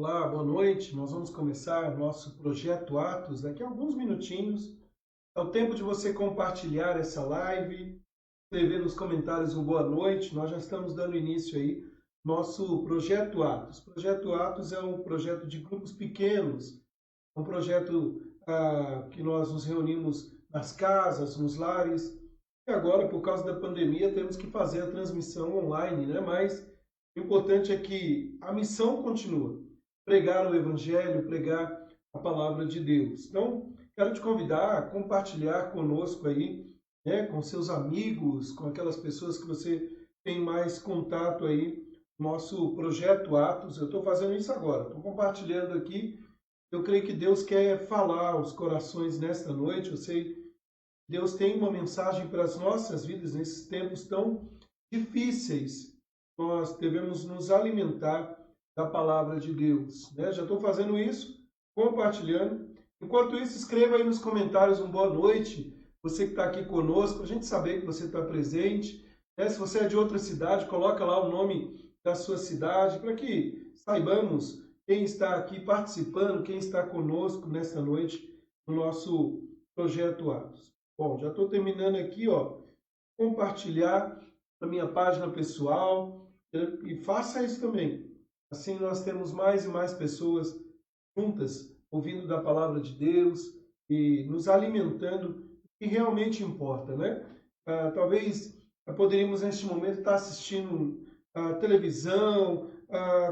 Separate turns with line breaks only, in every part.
Olá, boa noite. Nós vamos começar nosso projeto Atos daqui a alguns minutinhos. É o tempo de você compartilhar essa live, escrever nos comentários um boa noite. Nós já estamos dando início aí nosso projeto Atos. O projeto Atos é um projeto de grupos pequenos, um projeto que nós nos reunimos nas casas, nos lares. E agora, por causa da pandemia, temos que fazer a transmissão online, né? Mas o importante é que a missão continua. Pregar o Evangelho, pregar a palavra de Deus. Então, quero te convidar a compartilhar conosco aí, né, com seus amigos, com aquelas pessoas que você tem mais contato aí, nosso projeto Atos. Eu estou fazendo isso agora, estou compartilhando aqui. Eu creio que Deus quer falar aos corações nesta noite. Eu sei que Deus tem uma mensagem para as nossas vidas nesses tempos tão difíceis. Nós devemos nos alimentar da palavra de Deus, né? Já estou fazendo isso, compartilhando. Enquanto isso, escreva aí nos comentários um boa noite. Você que está aqui conosco, para a gente saber que você está presente, né? Se você é de outra cidade, coloca lá o nome da sua cidade, para que saibamos quem está aqui participando, quem está conosco nesta noite no nosso projeto Atos. Bom, já estou terminando aqui, ó, compartilhar na minha página pessoal e faça isso também. Assim nós temos mais e mais pessoas juntas ouvindo da palavra de Deus e nos alimentando do que realmente importa, né? Talvez poderíamos neste momento estar assistindo a televisão,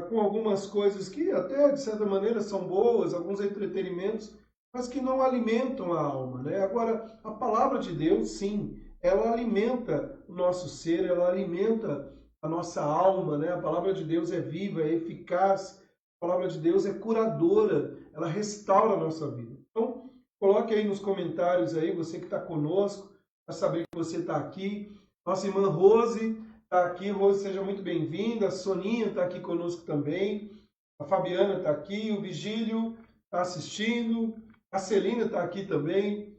com algumas coisas que até de certa maneira são boas, alguns entretenimentos, mas que não alimentam a alma, né? Agora, a palavra de Deus, sim, ela alimenta o nosso ser, ela alimenta a nossa alma, né? A palavra de Deus é viva, é eficaz, a palavra de Deus é curadora, ela restaura a nossa vida. Então, coloque aí nos comentários aí, você que está conosco, para saber que você está aqui. Nossa irmã Rose está aqui. Rose, seja muito bem-vinda. A Soninha está aqui conosco também. A Fabiana está aqui. O Vigílio está assistindo. A Celina está aqui também.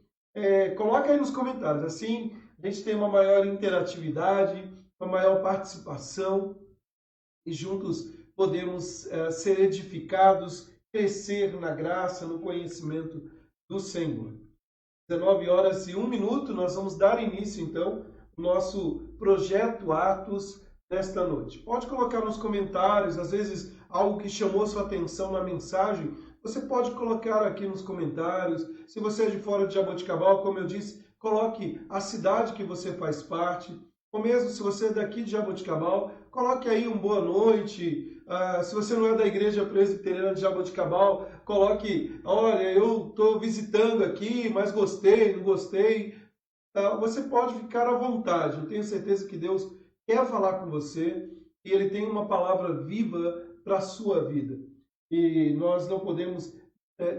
Coloca aí nos comentários, assim a gente tem uma maior interatividade, uma maior participação e juntos podemos ser edificados, crescer na graça, no conhecimento do Senhor. 19 horas e 1 minuto, nós vamos dar início então ao nosso projeto Atos desta noite. Pode colocar nos comentários, às vezes algo que chamou sua atenção na mensagem, você pode colocar aqui nos comentários. Se você é de fora de Jaboticabal, como eu disse, coloque a cidade que você faz parte. Ou mesmo se você é daqui de Jaboticabal, coloque aí um boa noite. Se você não é da Igreja Presbiteriana de Jaboticabal, coloque, olha, eu estou visitando aqui, mas gostei, não gostei. Você pode ficar à vontade. Eu tenho certeza que Deus quer falar com você e Ele tem uma palavra viva para a sua vida. E nós não podemos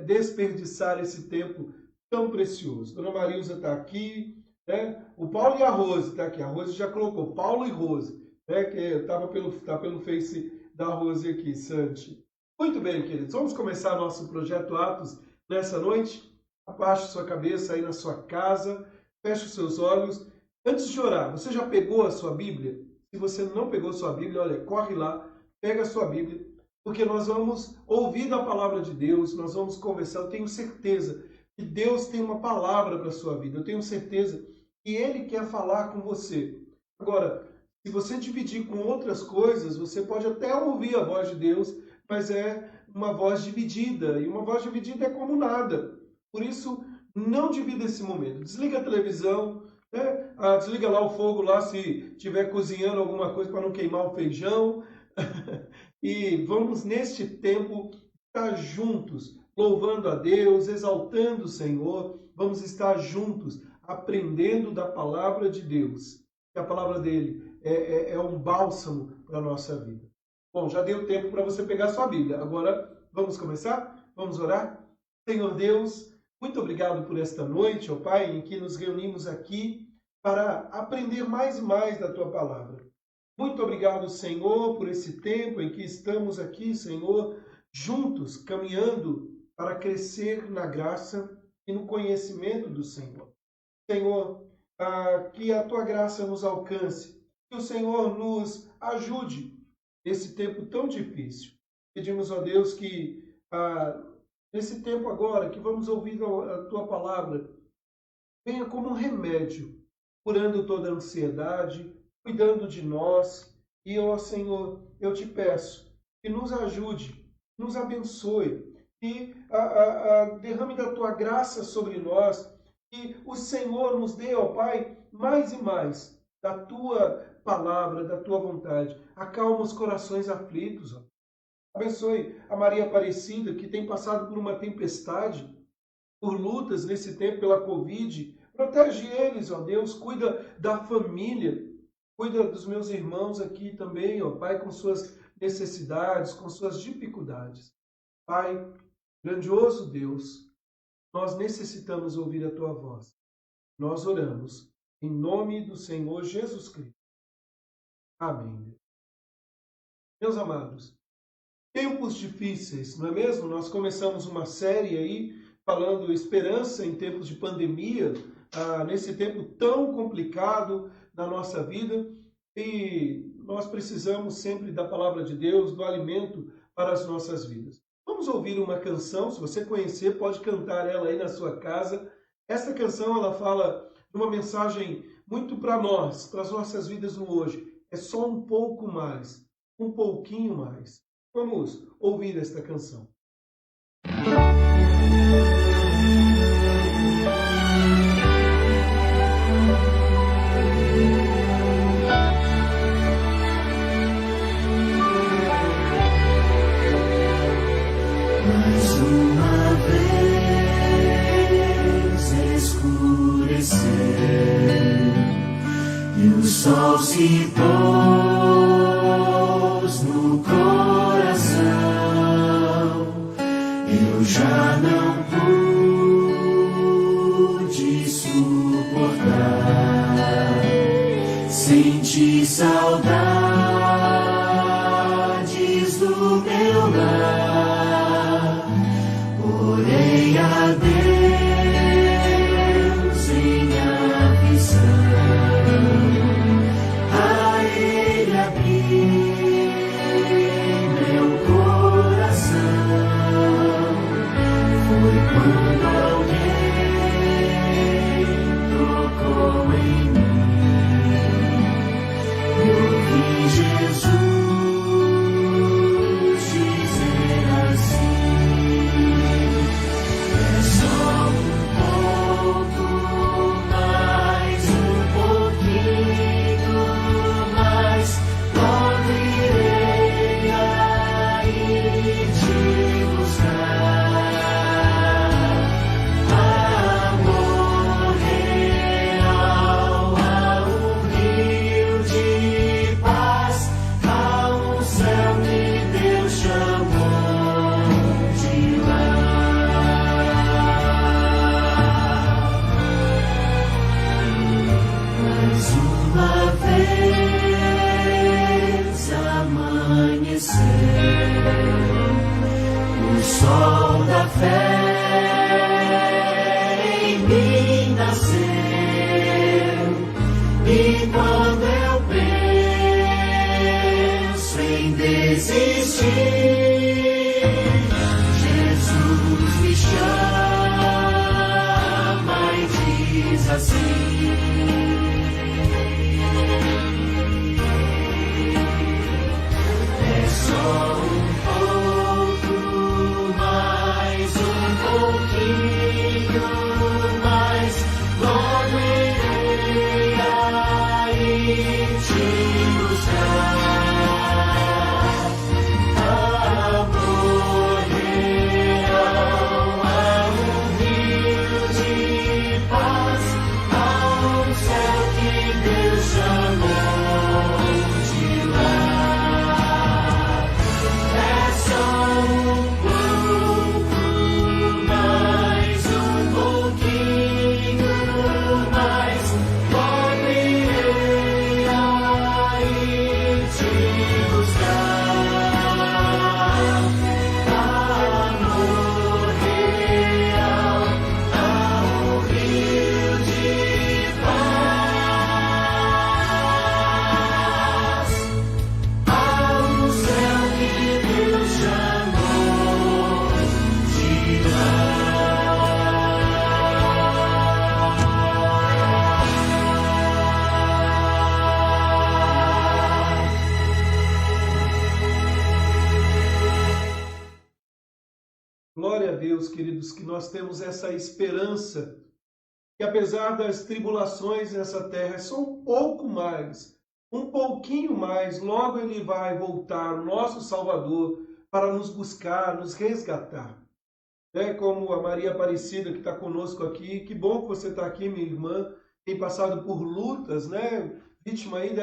desperdiçar esse tempo tão precioso. Dona Marilza está aqui, né? O Paulo e a Rose está aqui. A Rose já colocou Paulo e Rose, né? Que estava tá pelo Face da Rose aqui, Santi. Muito bem, queridos. Vamos começar nosso projeto Atos nessa noite. Abaixe sua cabeça aí na sua casa, feche os seus olhos. Antes de orar, você já pegou a sua Bíblia? Se você não pegou sua Bíblia, olha, corre lá, pega a sua Bíblia, porque nós vamos ouvir da palavra de Deus, nós vamos conversar. Eu tenho certeza que Deus tem uma palavra para a sua vida. Eu tenho certeza que Ele quer falar com você. Agora, se você dividir com outras coisas, você pode até ouvir a voz de Deus, mas é uma voz dividida. E uma voz dividida é como nada. Por isso, não divida esse momento. Desliga a televisão, né? Desliga lá o fogo lá se estiver cozinhando alguma coisa para não queimar o feijão. E vamos, neste tempo, estar juntos, louvando a Deus, exaltando o Senhor. Vamos estar juntos, aprendendo da palavra de Deus. Que a palavra dele é um bálsamo para a nossa vida. Bom, já deu tempo para você pegar sua Bíblia. Agora, vamos começar? Vamos orar? Senhor Deus, muito obrigado por esta noite, ó Pai, em que nos reunimos aqui para aprender mais e mais da Tua palavra. Muito obrigado, Senhor, por esse tempo em que estamos aqui, Senhor, juntos, caminhando para crescer na graça e no conhecimento do Senhor. Senhor, que a Tua graça nos alcance, que o Senhor nos ajude nesse tempo tão difícil. Pedimos, ó Deus, que nesse tempo agora que vamos ouvir a Tua palavra, venha como um remédio, curando toda a ansiedade, cuidando de nós. E, ó Senhor, eu te peço que nos ajude, nos abençoe, que derrame da Tua graça sobre nós, que o Senhor nos dê, ó Pai, mais e mais da Tua palavra, da Tua vontade. Acalma os corações aflitos, ó. Abençoe a Maria Aparecida, que tem passado por uma tempestade, por lutas nesse tempo pela Covid. Protege eles, ó Deus, cuida da família, cuida dos meus irmãos aqui também, ó Pai, com suas necessidades, com suas dificuldades. Pai, grandioso Deus, nós necessitamos ouvir a Tua voz. Nós oramos em nome do Senhor Jesus Cristo. Amém. Meus amados, tempos difíceis, não é mesmo? Nós começamos uma série aí falando esperança em tempos de pandemia, nesse tempo tão complicado da nossa vida, e nós precisamos sempre da palavra de Deus, do alimento para as nossas vidas. Vamos ouvir uma canção, se você conhecer, pode cantar ela aí na sua casa. Esta canção, ela fala de uma mensagem muito para nós, para as nossas vidas no hoje. É só um pouco mais, um pouquinho mais. Vamos ouvir esta canção.
Mais uma vez escureceu e o sol se pôs no coração. Eu já não pude suportar, senti saudades do meu lar. Orei a Deus em aflição, a Ele abri meu coração. Foi quando alguém tocou em mim e ouvi Jesus dizer assim: é só um pouco mais, um pouquinho mais, logo irei aí te buscar. Amor real, há um rio de paz, há um céu que Deus chamou de mais uma vez amanheceu, o sol da fé em mim nasceu, e quando eu penso em desistir, Jesus me chama e diz assim: é só um pouco mais, um
Glória a Deus, queridos, que nós temos essa esperança, que apesar das tribulações nessa terra, é só um pouco mais, um pouquinho mais, logo Ele vai voltar, o nosso Salvador, para nos buscar, nos resgatar. É como a Maria Aparecida que está conosco aqui, que bom que você está aqui, minha irmã, tem passado por lutas, né? Vítima aí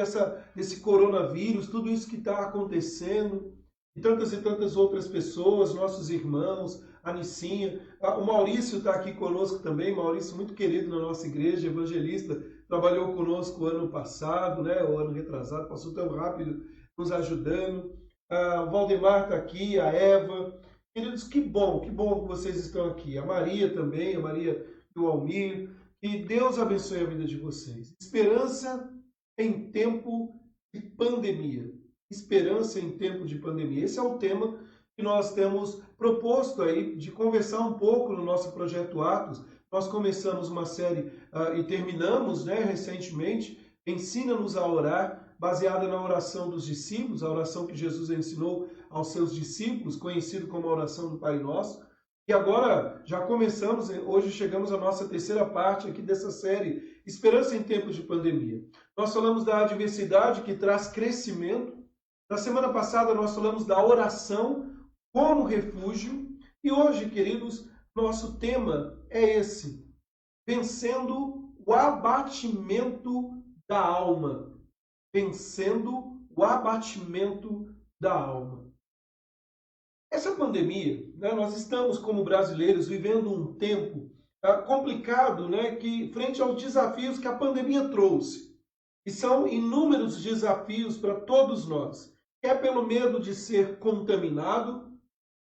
desse coronavírus, tudo isso que está acontecendo, e tantas outras pessoas, nossos irmãos, a Nicinha, o Maurício está aqui conosco também, Maurício muito querido na nossa igreja, evangelista, trabalhou conosco ano passado, né? O ano retrasado, passou tão rápido nos ajudando. O Valdemar está aqui, a Eva. Queridos, que bom que vocês estão aqui. A Maria também, a Maria do Almir. Que Deus abençoe a vida de vocês. Esperança em tempo de pandemia. Esperança em tempo de pandemia. Esse é o tema que nós temos proposto aí de conversar um pouco no nosso projeto Atos. Nós começamos uma série e terminamos, né, recentemente, Ensina-nos a orar, baseada na oração dos discípulos, a oração que Jesus ensinou aos seus discípulos, conhecido como a oração do Pai Nosso. E agora já começamos, hoje chegamos à nossa terceira parte aqui dessa série, Esperança em Tempos de Pandemia. Nós falamos da adversidade que traz crescimento. Na semana passada nós falamos da oração como refúgio. E hoje, queridos, nosso tema é esse, vencendo o abatimento da alma. Vencendo o abatimento da alma. Essa pandemia, né, nós estamos como brasileiros vivendo um tempo complicado, né, que frente aos desafios que a pandemia trouxe. E são inúmeros desafios para todos nós. Quer pelo medo de ser contaminado,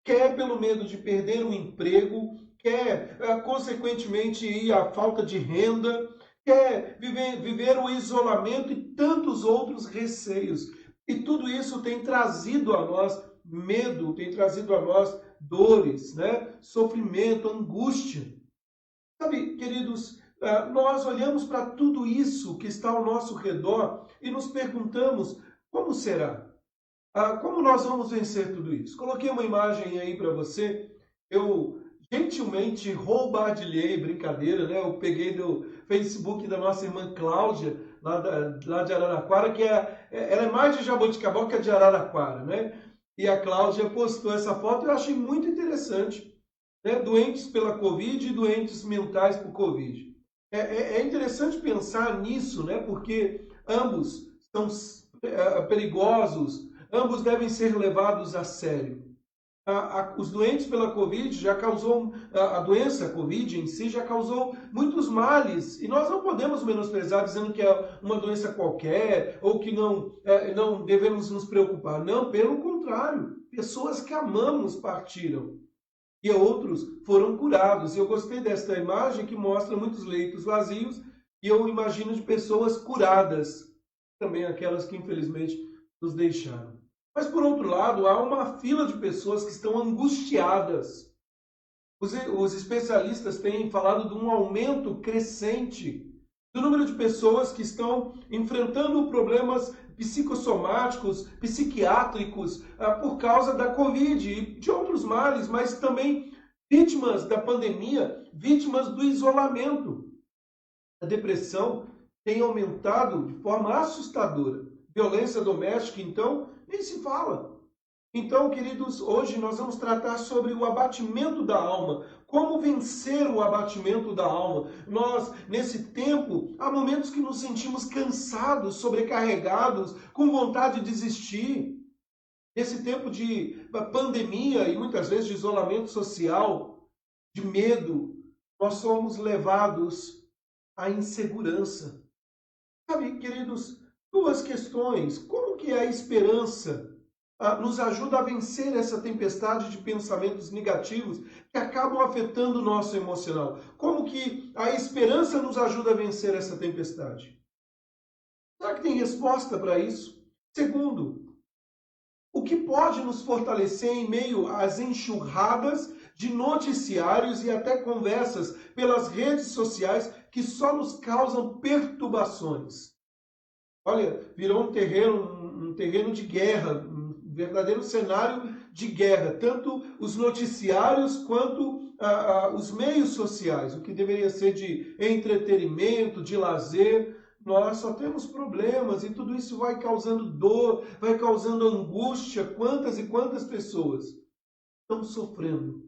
quer pelo medo de perder um emprego, quer consequentemente a falta de renda, quer viver o isolamento e tantos outros receios. E tudo isso tem trazido a nós medo, tem trazido a nós dores, né? Sofrimento, angústia. Sabe, queridos, nós olhamos para tudo isso que está ao nosso redor e nos perguntamos, como será? Como nós vamos vencer tudo isso? Coloquei uma imagem aí para você, eu gentilmente roubadilhei, brincadeira, né? Eu peguei do Facebook da nossa irmã Cláudia, lá de Araraquara, que ela é mais de Jaboticabal que de Araraquara, né? E a Cláudia postou essa foto e eu achei muito interessante, né? Doentes pela Covid e doentes mentais por Covid. É interessante pensar nisso, né? Porque ambos são perigosos, ambos devem ser levados a sério. Os doentes pela Covid já causou, a doença Covid em si já causou muitos males, e nós não podemos menosprezar dizendo que é uma doença qualquer, ou que não devemos nos preocupar. Não, pelo contrário, pessoas que amamos partiram, e outros foram curados. Eu gostei desta imagem que mostra muitos leitos vazios, e eu imagino de pessoas curadas, também aquelas que infelizmente nos deixaram. Mas, por outro lado, há uma fila de pessoas que estão angustiadas. Os especialistas têm falado de um aumento crescente do número de pessoas que estão enfrentando problemas psicossomáticos, psiquiátricos, por causa da Covid e de outros males, mas também vítimas da pandemia, vítimas do isolamento. A depressão tem aumentado de forma assustadora. Violência doméstica, então, nem se fala. Então, queridos, hoje nós vamos tratar sobre o abatimento da alma. Como vencer o abatimento da alma? Nós, nesse tempo, há momentos que nos sentimos cansados, sobrecarregados, com vontade de desistir. Nesse tempo de pandemia e muitas vezes de isolamento social, de medo, nós somos levados à insegurança. Sabe, queridos, duas questões. Como que a esperança nos ajuda a vencer essa tempestade de pensamentos negativos que acabam afetando o nosso emocional? Como que a esperança nos ajuda a vencer essa tempestade? Será que tem resposta para isso? Segundo, o que pode nos fortalecer em meio às enxurradas de noticiários e até conversas pelas redes sociais que só nos causam perturbações? Olha, virou um terreno de guerra, um verdadeiro cenário de guerra, tanto os noticiários quanto os meios sociais, o que deveria ser de entretenimento, de lazer. Nós só temos problemas e tudo isso vai causando dor, vai causando angústia. Quantas e quantas pessoas estão sofrendo?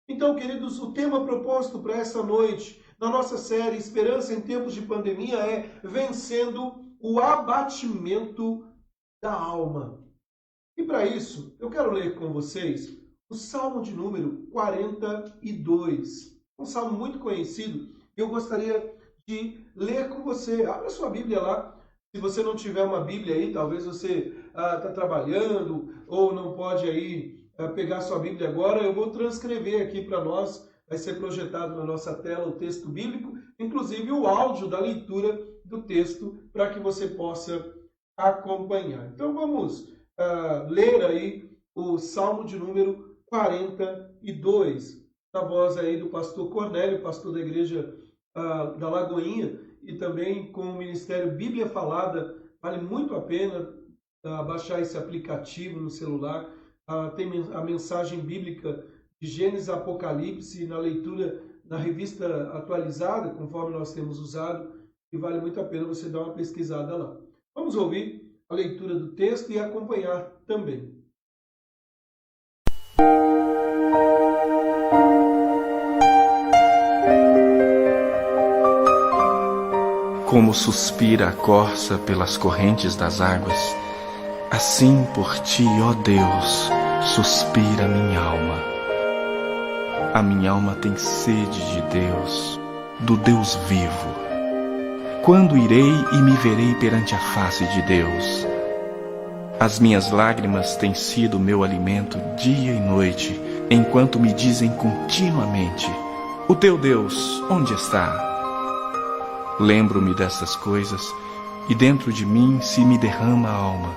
Então, queridos, o tema proposto para essa noite, na nossa série Esperança em Tempos de Pandemia, é vencendo o abatimento da alma. E para isso, eu quero ler com vocês o Salmo de número 42. Um salmo muito conhecido. Eu gostaria de ler com você. Abra sua Bíblia lá. Se você não tiver uma Bíblia aí, talvez você está trabalhando ou não pode aí pegar sua Bíblia agora, eu vou transcrever aqui para nós. Vai ser projetado na nossa tela o texto bíblico, inclusive o áudio da leitura do texto, para que você possa acompanhar. Então vamos ler aí o Salmo de número 42, na voz aí do pastor Cornélio, pastor da igreja da Lagoinha, e também com o Ministério Bíblia Falada. Vale muito a pena baixar esse aplicativo no celular. Tem a mensagem bíblica de Gênesis a Apocalipse na leitura na revista atualizada, conforme nós temos usado, e vale muito a pena você dar uma pesquisada lá. Vamos ouvir a leitura do texto e acompanhar também.
Como suspira a corça pelas correntes das águas, assim por ti, ó Deus, suspira minha alma. A minha alma tem sede de Deus, do Deus vivo. Quando irei e me verei perante a face de Deus? As minhas lágrimas têm sido meu alimento dia e noite, enquanto me dizem continuamente: o teu Deus, onde está? Lembro-me dessas coisas, e dentro de mim se me derrama a alma,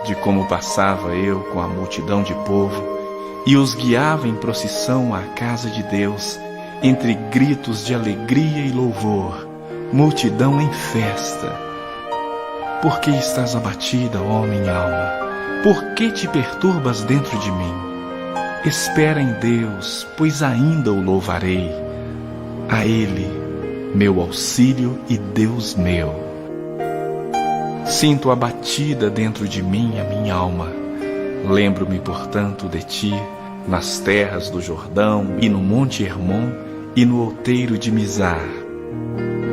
de como passava eu com a multidão de povo, e os guiava em procissão à casa de Deus, entre gritos de alegria e louvor, multidão em festa. Por que estás abatida, ó minha alma? Por que te perturbas dentro de mim? Espera em Deus, pois ainda o louvarei. A Ele, meu auxílio e Deus meu. Sinto abatida dentro de mim a minha alma. Lembro-me, portanto, de ti, nas terras do Jordão e no monte Hermon e no outeiro de Mizar.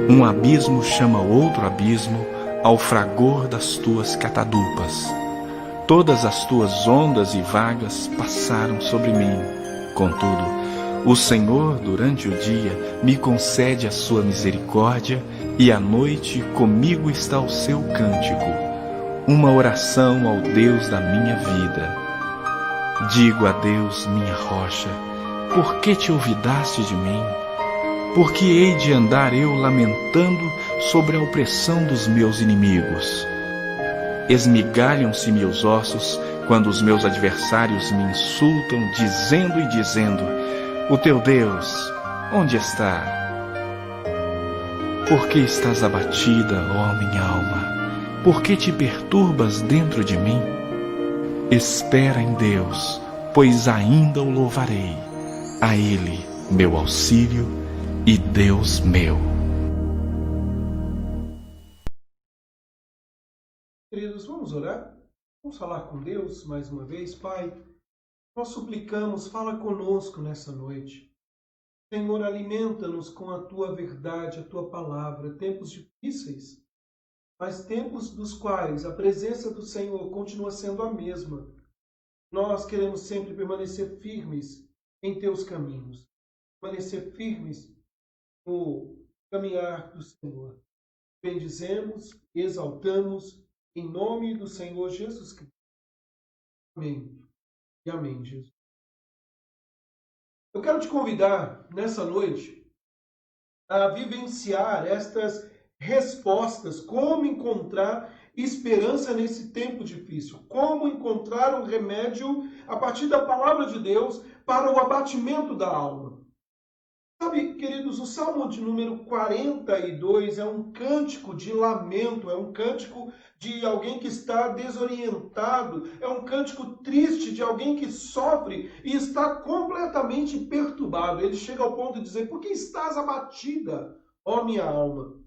Um abismo chama outro abismo ao fragor das tuas catadupas. Todas as tuas ondas e vagas passaram sobre mim. Contudo, o Senhor, durante o dia, me concede a sua misericórdia, e à noite comigo está o seu cântico, uma oração ao Deus da minha vida. Digo a Deus, minha rocha, por que te olvidaste de mim? Por que hei de andar eu lamentando sobre a opressão dos meus inimigos? Esmigalham-se meus ossos quando os meus adversários me insultam, dizendo e dizendo: o teu Deus, onde está? Por que estás abatida, ó minha alma? Por que te perturbas dentro de mim? Espera em Deus, pois ainda o louvarei. A Ele, meu auxílio e Deus meu.
Queridos, vamos orar? Vamos falar com Deus mais uma vez. Pai, nós suplicamos, fala conosco nessa noite. Senhor, alimenta-nos com a Tua verdade, a Tua palavra. Tempos difíceis, mas tempos dos quais a presença do Senhor continua sendo a mesma. Nós queremos sempre permanecer firmes em Teus caminhos, permanecer firmes no caminhar do Senhor. Bendizemos, exaltamos, em nome do Senhor Jesus Cristo. Amém. E amém, Jesus. Eu quero te convidar, nessa noite, a vivenciar estas respostas, como encontrar esperança nesse tempo difícil, como encontrar um remédio a partir da palavra de Deus para o abatimento da alma. Sabe, queridos, o Salmo de número 42 é um cântico de lamento, é um cântico de alguém que está desorientado, é um cântico triste de alguém que sofre e está completamente perturbado. Ele chega ao ponto de dizer: por que estás abatida, ó minha alma?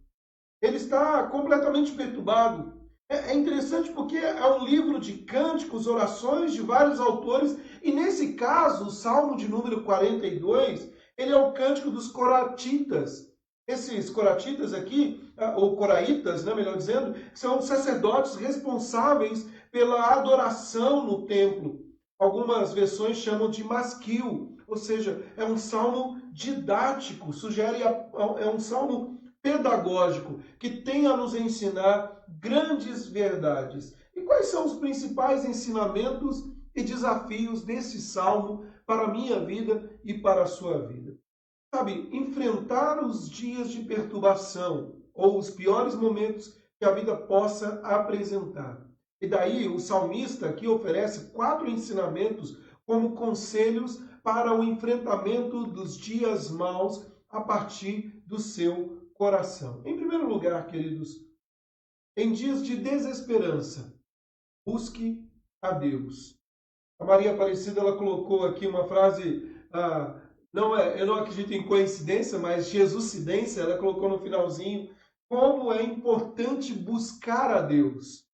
Ele está completamente perturbado. É interessante porque é um livro de cânticos, orações de vários autores, e nesse caso, o Salmo de número 42, ele é o cântico dos coratitas. Esses coratitas aqui, ou coraitas, né, melhor dizendo, são sacerdotes responsáveis pela adoração no templo. Algumas versões chamam de masquil, ou seja, é um salmo didático, é um salmo pedagógico, que tem a nos ensinar grandes verdades. E quais são os principais ensinamentos e desafios desse salmo para a minha vida e para a sua vida? Sabe, enfrentar os dias de perturbação ou os piores momentos que a vida possa apresentar. E daí o salmista aqui oferece 4 ensinamentos como conselhos para o enfrentamento dos dias maus a partir do seu coração. Em primeiro lugar, queridos, em dias de desesperança, busque a Deus. A Maria Aparecida, ela colocou aqui uma frase, eu não acredito em coincidência, mas Jesuscidência, ela colocou no finalzinho, como é importante buscar a Deus.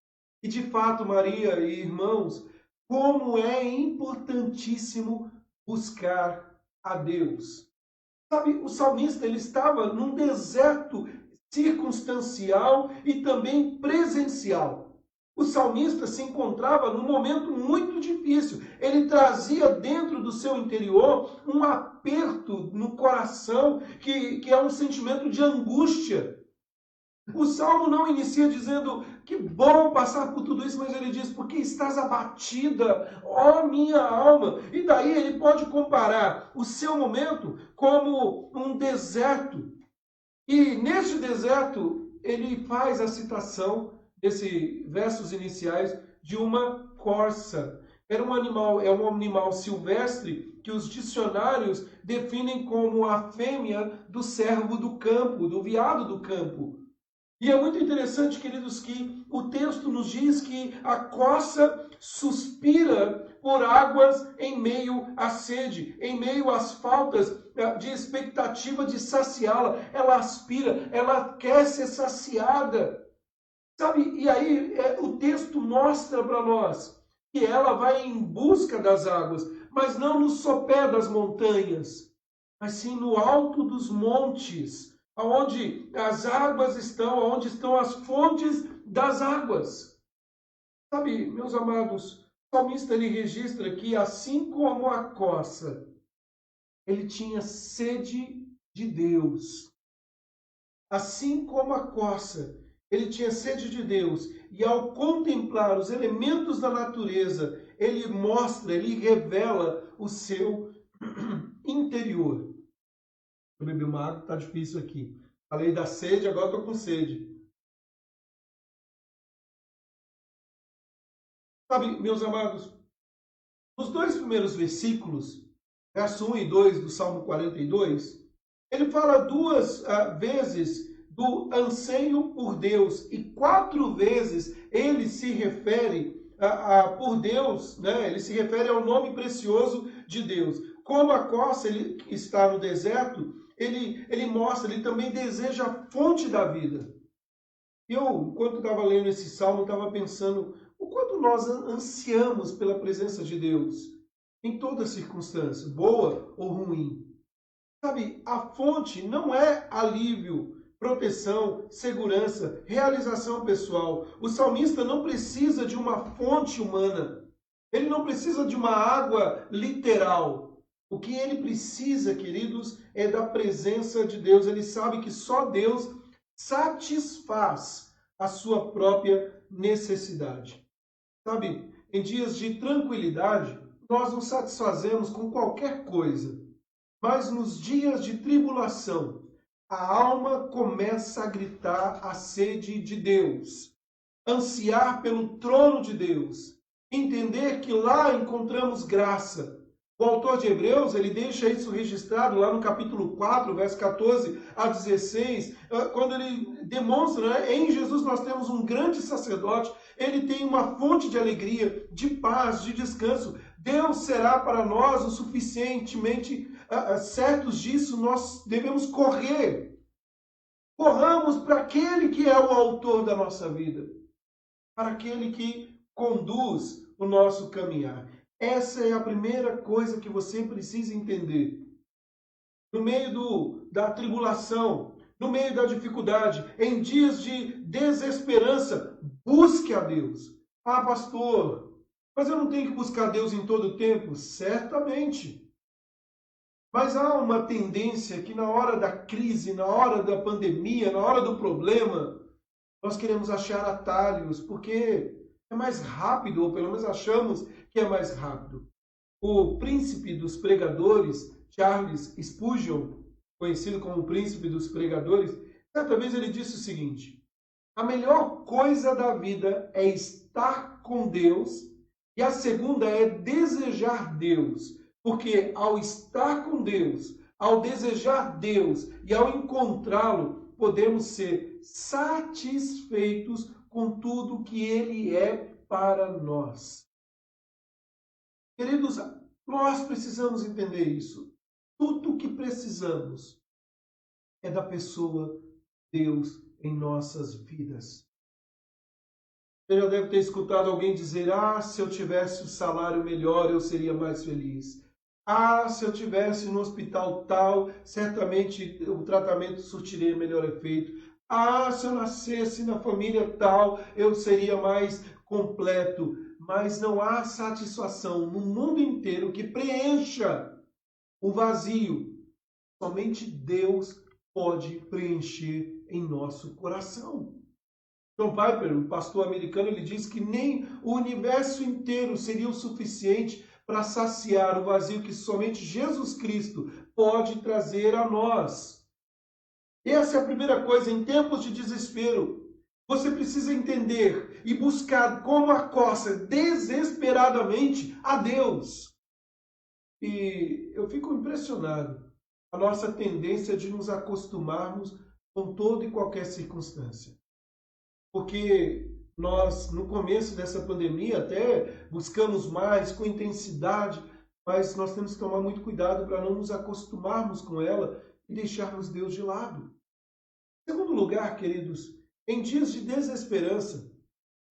E de fato, Maria e irmãos, como é importantíssimo buscar a Deus. Sabe, o salmista ele estava num deserto circunstancial e também presencial. O salmista se encontrava num momento muito difícil. Ele trazia dentro do seu interior um aperto no coração, que é um sentimento de angústia. O salmo não inicia dizendo: que bom passar por tudo isso, mas ele diz: porque estás abatida, ó minha alma. E daí ele pode comparar o seu momento como um deserto. E neste deserto ele faz a citação desses versos iniciais de uma corça. É um animal silvestre que os dicionários definem como a fêmea do cervo do campo, do veado do campo. E é muito interessante, queridos, que o texto nos diz que a corça suspira por águas em meio à sede, em meio às faltas de expectativa de saciá-la. Ela aspira, ela quer ser saciada. Sabe, e aí o texto mostra para nós que ela vai em busca das águas, mas não no sopé das montanhas, mas sim no alto dos montes, onde as águas estão, onde estão as fontes das águas. Sabe, meus amados, o salmista ele registra que assim como a corça, ele tinha sede de Deus. Assim como a corça, ele tinha sede de Deus. E ao contemplar os elementos da natureza, ele mostra, ele revela o seu interior. Eu bebi uma água, está difícil aqui. Falei da sede, agora estou com sede. Sabe, meus amados, nos 2 primeiros versículos, verso 1 e 2 do Salmo 42, ele fala 2 vezes do anseio por Deus e 4 vezes ele se refere por Deus, né? Ele se refere ao nome precioso de Deus. Como a corça ele está no deserto, ele mostra, ele também deseja a fonte da vida. Eu, enquanto estava lendo esse salmo, estava pensando o quanto nós ansiamos pela presença de Deus, em toda circunstância, boa ou ruim. Sabe, a fonte não é alívio, proteção, segurança, realização pessoal. O salmista não precisa de uma fonte humana. Ele não precisa de uma água literal. O que ele precisa, queridos, é da presença de Deus. Ele sabe que só Deus satisfaz a sua própria necessidade. Sabe, em dias de tranquilidade, nós nos satisfazemos com qualquer coisa. Mas nos dias de tribulação, a alma começa a gritar a sede de Deus, ansiar pelo trono de Deus, entender que lá encontramos graça, O autor de Hebreus, ele deixa isso registrado lá no capítulo 4, verso 14 a 16, quando ele demonstra, né, em Jesus nós temos um grande sacerdote, ele tem uma fonte de alegria, de paz, de descanso. Deus será para nós o suficientemente certos disso, nós devemos correr. Corramos para aquele que é o autor da nossa vida, para aquele que conduz o nosso caminhar. Essa é a primeira coisa que você precisa entender. No meio da tribulação, no meio da dificuldade, em dias de desesperança, busque a Deus. Ah, pastor, mas eu não tenho que buscar Deus em todo o tempo? Certamente. Mas há uma tendência que na hora da crise, na hora da pandemia, na hora do problema, nós queremos achar atalhos, porque é mais rápido, ou pelo menos achamos que é mais rápido. O príncipe dos pregadores, Charles Spurgeon, conhecido como o príncipe dos pregadores, certa vez ele disse o seguinte: a melhor coisa da vida é estar com Deus, e a segunda é desejar Deus. Porque ao estar com Deus, ao desejar Deus e ao encontrá-lo, podemos ser satisfeitos com tudo que Ele é para nós. Queridos, nós precisamos entender isso. Tudo o que precisamos é da pessoa Deus em nossas vidas. Você já deve ter escutado alguém dizer: ah, se eu tivesse um salário melhor, eu seria mais feliz. Ah, se eu tivesse no hospital tal, certamente o tratamento surtiria melhor efeito. Ah, se eu nascesse na família tal, eu seria mais completo. Mas não há satisfação no mundo inteiro que preencha o vazio. Somente Deus pode preencher em nosso coração. John Piper, um pastor americano, ele diz que nem o universo inteiro seria o suficiente para saciar o vazio que somente Jesus Cristo pode trazer a nós. Essa é a primeira coisa. Em tempos de desespero, você precisa entender e buscar como a coça desesperadamente a Deus. E eu fico impressionado a nossa tendência de nos acostumarmos com toda e qualquer circunstância. Porque nós, no começo dessa pandemia, até buscamos mais, com intensidade, mas nós temos que tomar muito cuidado para não nos acostumarmos com ela e deixarmos Deus de lado. Em segundo lugar, queridos, em dias de desesperança,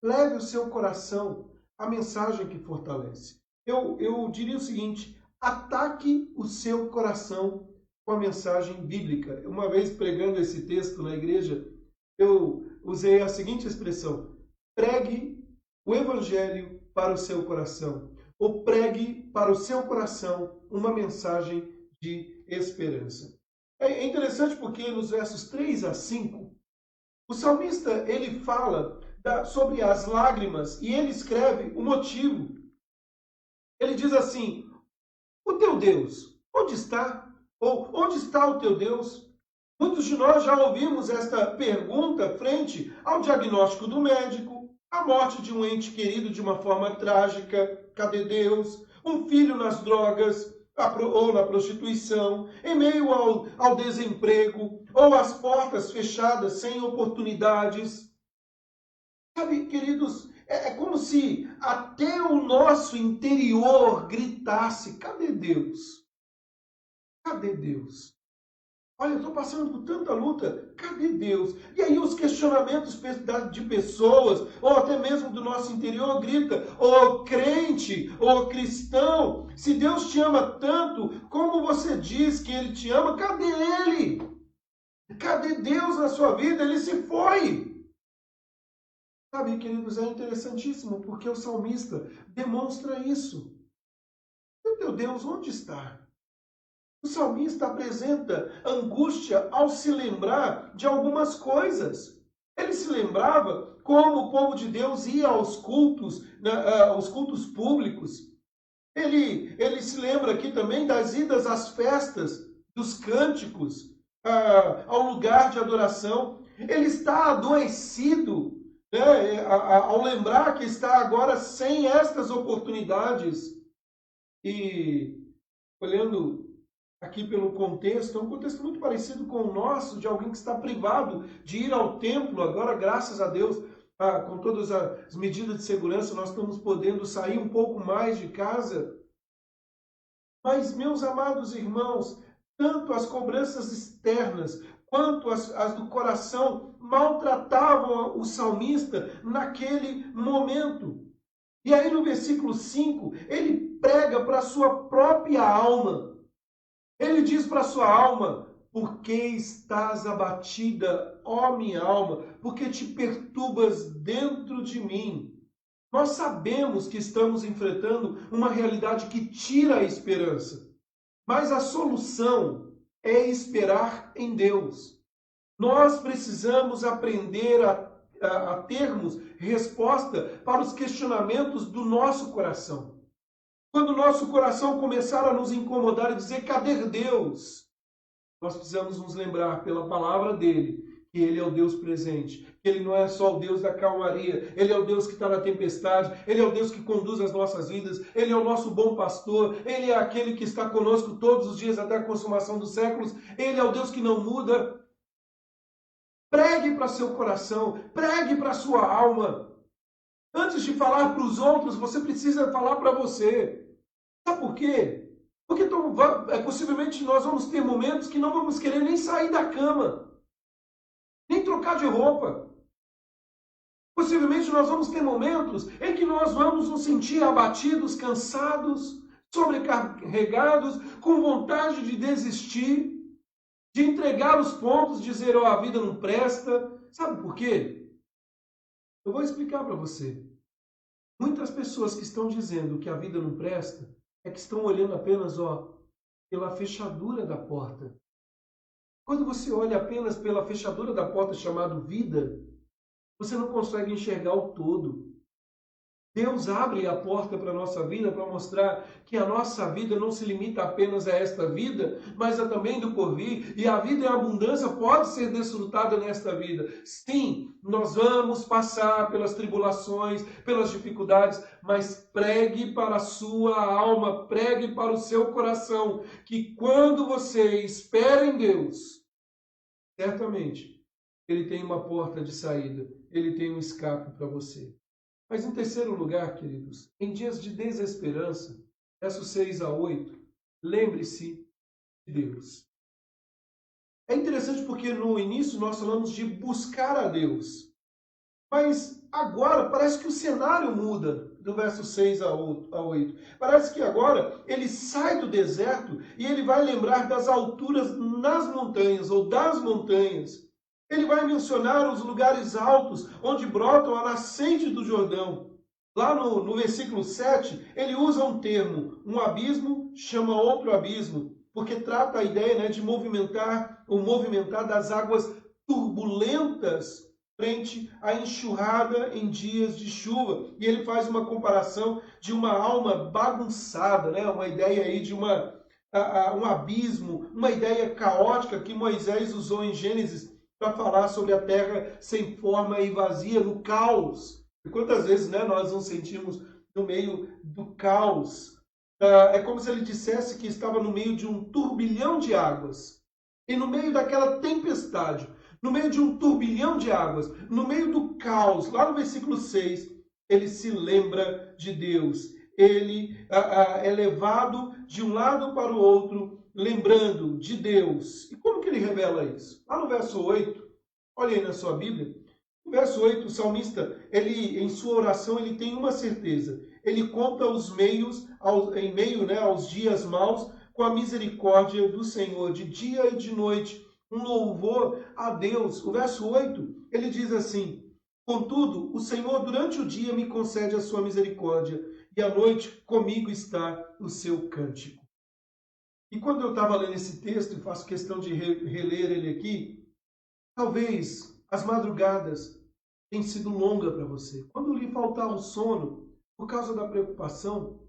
leve o seu coração à mensagem que fortalece. Eu diria o seguinte: ataque o seu coração com a mensagem bíblica. Uma vez pregando esse texto na igreja, eu usei a seguinte expressão: pregue o evangelho para o seu coração, ou pregue para o seu coração uma mensagem de esperança. É interessante porque nos versos 3 a 5, o salmista ele fala sobre as lágrimas e ele escreve o motivo. Ele diz assim: o teu Deus, onde está? Ou onde está o teu Deus? Muitos de nós já ouvimos esta pergunta frente ao diagnóstico do médico, a morte de um ente querido de uma forma trágica, cadê Deus? Um filho nas drogas ou na prostituição, em meio ao desemprego, ou às portas fechadas sem oportunidades. Sabe, queridos, é como se até o nosso interior gritasse: cadê Deus? Cadê Deus? Olha, eu estou passando por tanta luta, cadê Deus? E aí os questionamentos de pessoas, ou até mesmo do nosso interior, grita: ô crente, ô cristão, se Deus te ama tanto, como você diz que Ele te ama, cadê Ele? Cadê Deus na sua vida? Ele se foi. Sabe, queridos, é interessantíssimo, porque o salmista demonstra isso. E o teu Deus, onde está? O salmista apresenta angústia ao se lembrar de algumas coisas. Ele se lembrava como o povo de Deus ia aos cultos públicos. Ele se lembra aqui também das idas às festas, dos cânticos, ao lugar de adoração. Ele está adoecido, né, ao lembrar que está agora sem estas oportunidades. E olhando aqui pelo contexto, é um contexto muito parecido com o nosso, de alguém que está privado de ir ao templo. Agora, graças a Deus, com todas as medidas de segurança, nós estamos podendo sair um pouco mais de casa. Mas, meus amados irmãos, tanto as cobranças externas quanto as do coração maltratavam o salmista naquele momento. E aí no versículo 5, ele prega para a sua própria alma. Ele diz para a sua alma: por que estás abatida, ó minha alma? Por que te perturbas dentro de mim? Nós sabemos que estamos enfrentando uma realidade que tira a esperança. Mas a solução é esperar em Deus. Nós precisamos aprender a termos resposta para os questionamentos do nosso coração. Quando o nosso coração começar a nos incomodar e dizer: cadê Deus? Nós precisamos nos lembrar pela palavra dele que ele é o Deus presente, que ele não é só o Deus da calmaria, ele é o Deus que está na tempestade, ele é o Deus que conduz as nossas vidas, ele é o nosso bom pastor, ele é aquele que está conosco todos os dias até a consumação dos séculos, ele é o Deus que não muda. Pregue para seu coração, pregue para sua alma. Antes de falar para os outros, você precisa falar para você. Sabe por quê? Porque possivelmente nós vamos ter momentos que não vamos querer nem sair da cama, nem trocar de roupa. Possivelmente nós vamos ter momentos em que nós vamos nos sentir abatidos, cansados, sobrecarregados, com vontade de desistir, de entregar os pontos, dizer: a vida não presta. Sabe por quê? Eu vou explicar para você. Muitas pessoas que estão dizendo que a vida não presta é que estão olhando apenas pela fechadura da porta. Quando você olha apenas pela fechadura da porta chamada vida, você não consegue enxergar o todo. Deus abre a porta para a nossa vida para mostrar que a nossa vida não se limita apenas a esta vida, mas a também do porvir. E a vida em abundância pode ser desfrutada nesta vida. Sim, nós vamos passar pelas tribulações, pelas dificuldades, mas pregue para a sua alma, pregue para o seu coração, que quando você espera em Deus, certamente Ele tem uma porta de saída, Ele tem um escape para você. Mas em terceiro lugar, queridos, em dias de desesperança, versos 6 a 8, lembre-se de Deus. É interessante porque no início nós falamos de buscar a Deus. Mas agora parece que o cenário muda do verso 6 a 8. Parece que agora ele sai do deserto e ele vai lembrar das alturas nas montanhas ou das montanhas. Ele vai mencionar os lugares altos onde brotam a nascente do Jordão. Lá no versículo 7, ele usa um termo: um abismo chama outro abismo, porque trata a ideia de movimentar das águas turbulentas frente à enxurrada em dias de chuva. E ele faz uma comparação de uma alma bagunçada, uma ideia aí de um abismo, uma ideia caótica que Moisés usou em Gênesis para falar sobre a terra sem forma e vazia, no caos. E quantas vezes nós nos sentimos no meio do caos? É como se ele dissesse que estava no meio de um turbilhão de águas. E no meio daquela tempestade, no meio de um turbilhão de águas, no meio do caos, lá no versículo 6, ele se lembra de Deus. Ele é levado de um lado para o outro, lembrando de Deus. E como que ele revela isso? Lá no verso 8, olha aí na sua Bíblia, no verso 8, o salmista, em sua oração, ele tem uma certeza. Ele conta os meios, em meio aos dias maus, com a misericórdia do Senhor, de dia e de noite, um louvor a Deus. O verso 8, ele diz assim: contudo, o Senhor durante o dia me concede a sua misericórdia, e à noite comigo está o seu cântico. E quando eu estava lendo esse texto, e faço questão de reler ele aqui, talvez as madrugadas tenham sido longas para você. Quando lhe faltar o sono, por causa da preocupação,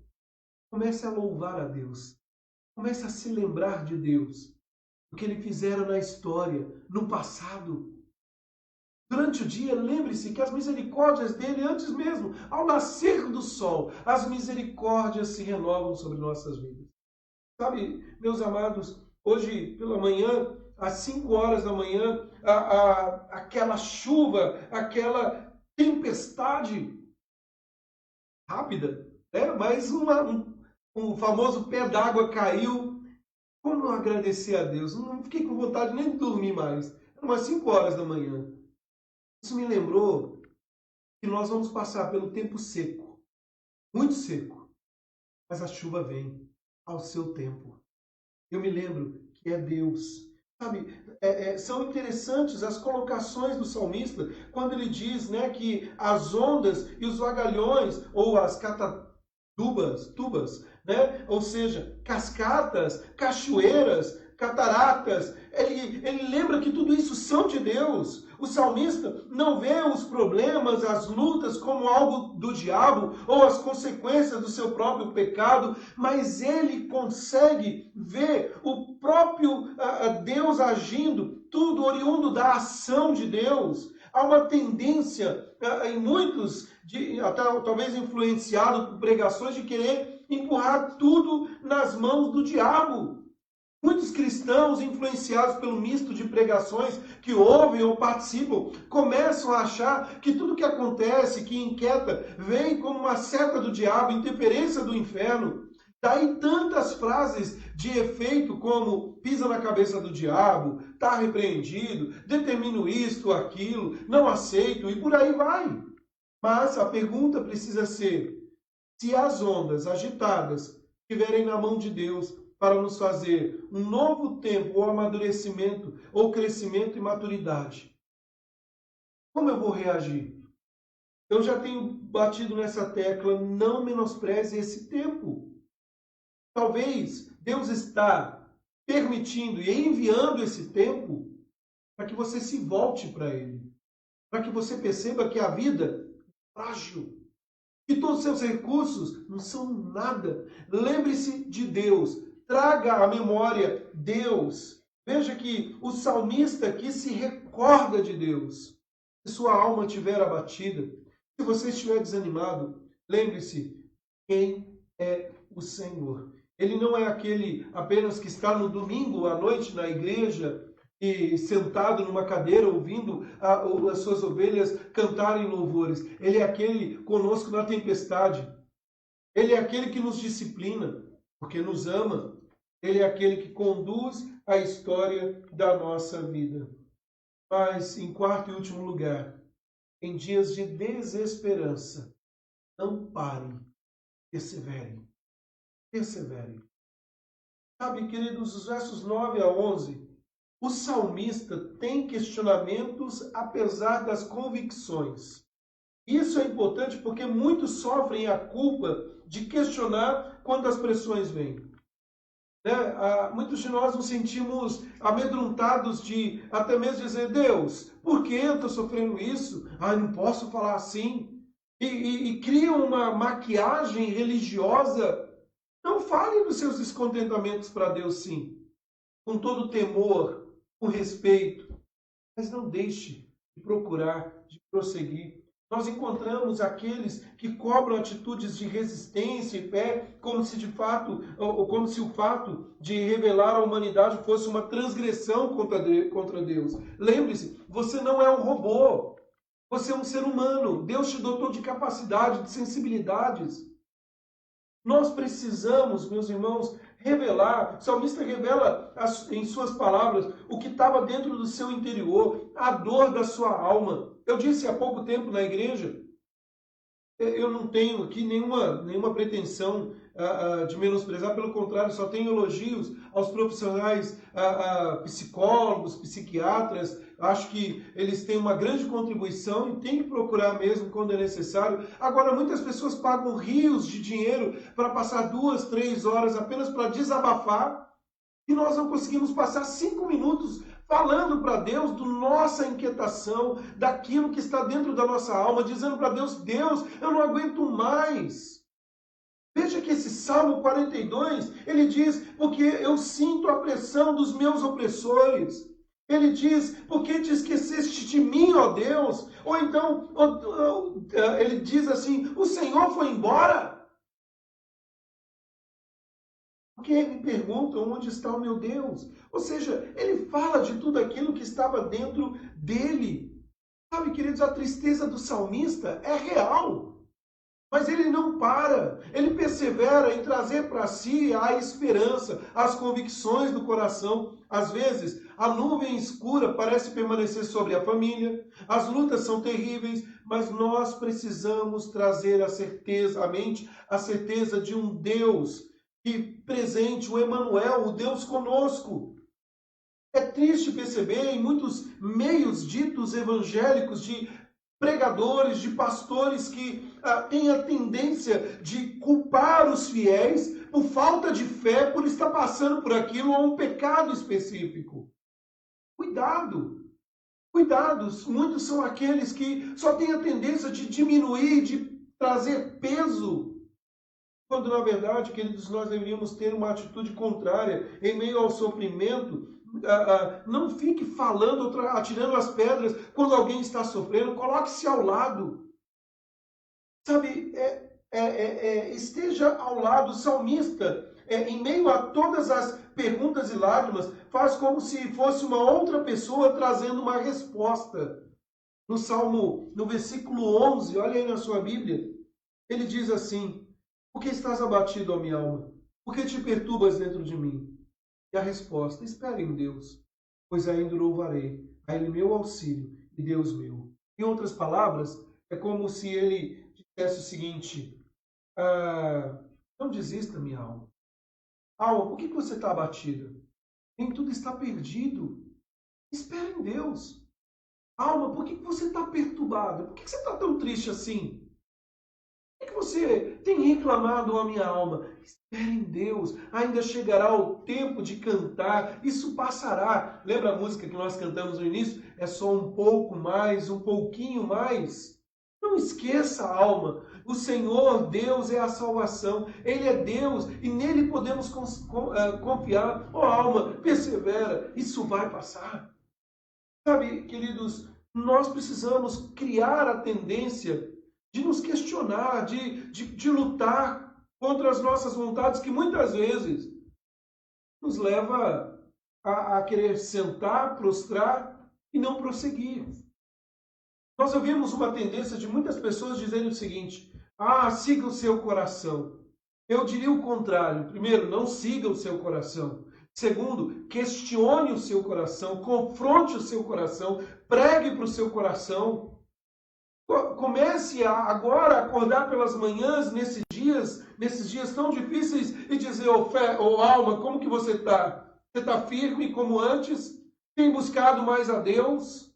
comece a louvar a Deus. Comece a se lembrar de Deus, o que Ele fizera na história, no passado. Durante o dia, lembre-se que as misericórdias dele, antes mesmo, ao nascer do sol, as misericórdias se renovam sobre nossas vidas. Sabe, meus amados, hoje pela manhã, às 5 horas da manhã, aquela chuva, aquela tempestade rápida, né? Mas um famoso pé d'água caiu. Como eu agradecer a Deus? Não fiquei com vontade nem de dormir mais. Eram umas 5 horas da manhã. Isso me lembrou que nós vamos passar pelo tempo seco, muito seco, mas a chuva vem ao seu tempo. Eu me lembro que é Deus. Sabe, são interessantes as colocações do salmista, quando ele diz, né, que as ondas e os vagalhões, ou as tubas, né, ou seja, cascatas, cachoeiras, cataratas, ele lembra que tudo isso são de Deus. O salmista não vê os problemas, as lutas como algo do diabo ou as consequências do seu próprio pecado, mas ele consegue ver o próprio Deus agindo, tudo oriundo da ação de Deus. Há uma tendência em muitos, até talvez influenciado por pregações, de querer empurrar tudo nas mãos do diabo. Muitos cristãos, influenciados pelo misto de pregações que ouvem ou participam, começam a achar que tudo que acontece, que inquieta, vem como uma seta do diabo, interferência do inferno. Daí tantas frases de efeito como pisa na cabeça do diabo, está repreendido, determino isto ou aquilo, não aceito e por aí vai. Mas a pergunta precisa ser, se as ondas agitadas estiverem na mão de Deus, para nos fazer um novo tempo, ou amadurecimento, ou crescimento e maturidade, como eu vou reagir? Eu já tenho batido nessa tecla, não menospreze esse tempo. Talvez Deus está permitindo e enviando esse tempo para que você se volte para Ele, para que você perceba que a vida é frágil, que todos os seus recursos não são nada. Lembre-se de Deus. Traga à memória Deus. Veja que o salmista aqui se recorda de Deus. Se sua alma estiver abatida, se você estiver desanimado, lembre-se quem é o Senhor. Ele não é aquele apenas que está no domingo à noite na igreja e sentado numa cadeira ouvindo as suas ovelhas cantarem louvores. Ele é aquele conosco na tempestade. Ele é aquele que nos disciplina, porque nos ama. Ele é aquele que conduz a história da nossa vida. Mas, em quarto e último lugar, em dias de desesperança, não parem, perseverem. Perseverem. Sabe, queridos, os versos 9 a 11, o salmista tem questionamentos apesar das convicções. Isso é importante porque muitos sofrem a culpa de questionar quando as pressões vêm. Muitos de nós nos sentimos amedrontados de até mesmo dizer, Deus, por que eu estou sofrendo isso? Não posso falar assim. E criam uma maquiagem religiosa. Não fale dos seus descontentamentos para Deus, sim. Com todo temor, com respeito. Mas não deixe de procurar, de prosseguir. Nós encontramos aqueles que cobram atitudes de resistência e fé, como se de fato, ou como se o fato de revelar a humanidade fosse uma transgressão contra Deus. Lembre-se, você não é um robô. Você é um ser humano. Deus te dotou de capacidade, de sensibilidades. Nós precisamos, meus irmãos, revelar. O salmista revela em suas palavras o que estava dentro do seu interior, a dor da sua alma. Eu disse há pouco tempo na igreja, eu não tenho aqui nenhuma pretensão de menosprezar, pelo contrário, só tenho elogios aos profissionais psicólogos, psiquiatras. Acho que eles têm uma grande contribuição e tem que procurar mesmo quando é necessário. Agora, muitas pessoas pagam rios de dinheiro para passar 2, 3 horas apenas para desabafar e nós não conseguimos passar 5 minutos falando para Deus da nossa inquietação, daquilo que está dentro da nossa alma, dizendo para Deus, Deus, eu não aguento mais. Veja que esse Salmo 42, ele diz, porque eu sinto a pressão dos meus opressores. Ele diz, porque te esqueceste de mim, ó Deus? Ou então, ele diz assim, o Senhor foi embora? porque me perguntam onde está o meu Deus. Ou seja, ele fala de tudo aquilo que estava dentro dele. Sabe, queridos, a tristeza do salmista é real. Mas ele não para, ele persevera em trazer para si a esperança, as convicções do coração. Às vezes, a nuvem escura parece permanecer sobre a família, as lutas são terríveis, mas nós precisamos trazer a certeza, à mente, a certeza de um Deus que presente, o Emanuel, o Deus conosco. É triste perceber em muitos meios ditos evangélicos de pregadores, de pastores que têm a tendência de culpar os fiéis por falta de fé, por estar passando por aquilo ou um pecado específico. Cuidado! Cuidados! Muitos são aqueles que só têm a tendência de diminuir, de trazer peso, quando na verdade, queridos, nós deveríamos ter uma atitude contrária em meio ao sofrimento. Não fique falando, atirando as pedras quando alguém está sofrendo. Coloque-se ao lado. Sabe, esteja ao lado. O salmista, em meio a todas as perguntas e lágrimas, faz como se fosse uma outra pessoa trazendo uma resposta. No Salmo, no versículo 11, olha aí na sua Bíblia, ele diz assim: por que estás abatido, ó minha alma? Por que te perturbas dentro de mim? E a resposta: espere em Deus, pois ainda o louvarei, a Ele meu auxílio e Deus meu. Em outras palavras, é como se ele dissesse o seguinte: não desista, minha alma. Alma, por que você está abatida? Nem tudo está perdido. Espere em Deus. Alma, por que você está perturbada? Por que você está tão triste assim? Por que você tem reclamado, a minha alma? Espere em Deus, ainda chegará o tempo de cantar, isso passará. Lembra a música que nós cantamos no início? É só um pouco mais, um pouquinho mais. Não esqueça, alma, o Senhor Deus é a salvação, Ele é Deus e nele podemos confiar. Oh, alma, persevera, isso vai passar. Sabe, queridos, nós precisamos criar a tendência de nos questionar, de lutar contra as nossas vontades, que muitas vezes nos leva a querer sentar, prostrar e não prosseguir. Nós ouvimos uma tendência de muitas pessoas dizendo o seguinte: siga o seu coração. Eu diria o contrário. Primeiro, não siga o seu coração. Segundo, questione o seu coração, confronte o seu coração, pregue para o seu coração. Comece agora a acordar pelas manhãs, nesses dias tão difíceis, e dizer: ô alma, como que você está? Você está firme como antes? Tem buscado mais a Deus?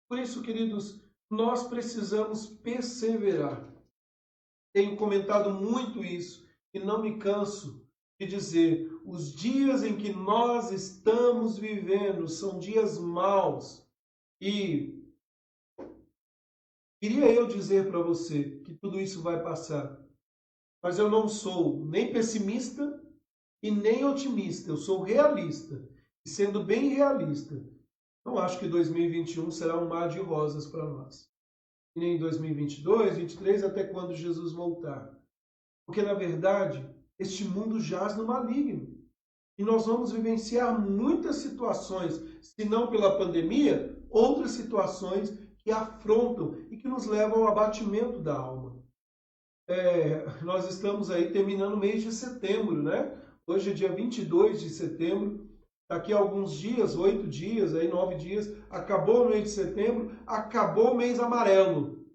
Por isso, queridos, nós precisamos perseverar. Tenho comentado muito isso e não me canso de dizer: os dias em que nós estamos vivendo são dias maus. E queria eu dizer para você que tudo isso vai passar. Mas eu não sou nem pessimista e nem otimista. Eu sou realista. E sendo bem realista, não acho que 2021 será um mar de rosas para nós. E nem 2022, 2023, até quando Jesus voltar. Porque, na verdade, este mundo jaz no maligno. E nós vamos vivenciar muitas situações, se não pela pandemia, outras situações que afrontam e que nos levam ao abatimento da alma. Nós estamos aí terminando o mês de setembro, né? Hoje é dia 22 de setembro. Daqui a alguns dias, 8 dias, 9 dias, acabou o mês de setembro, acabou o mês amarelo.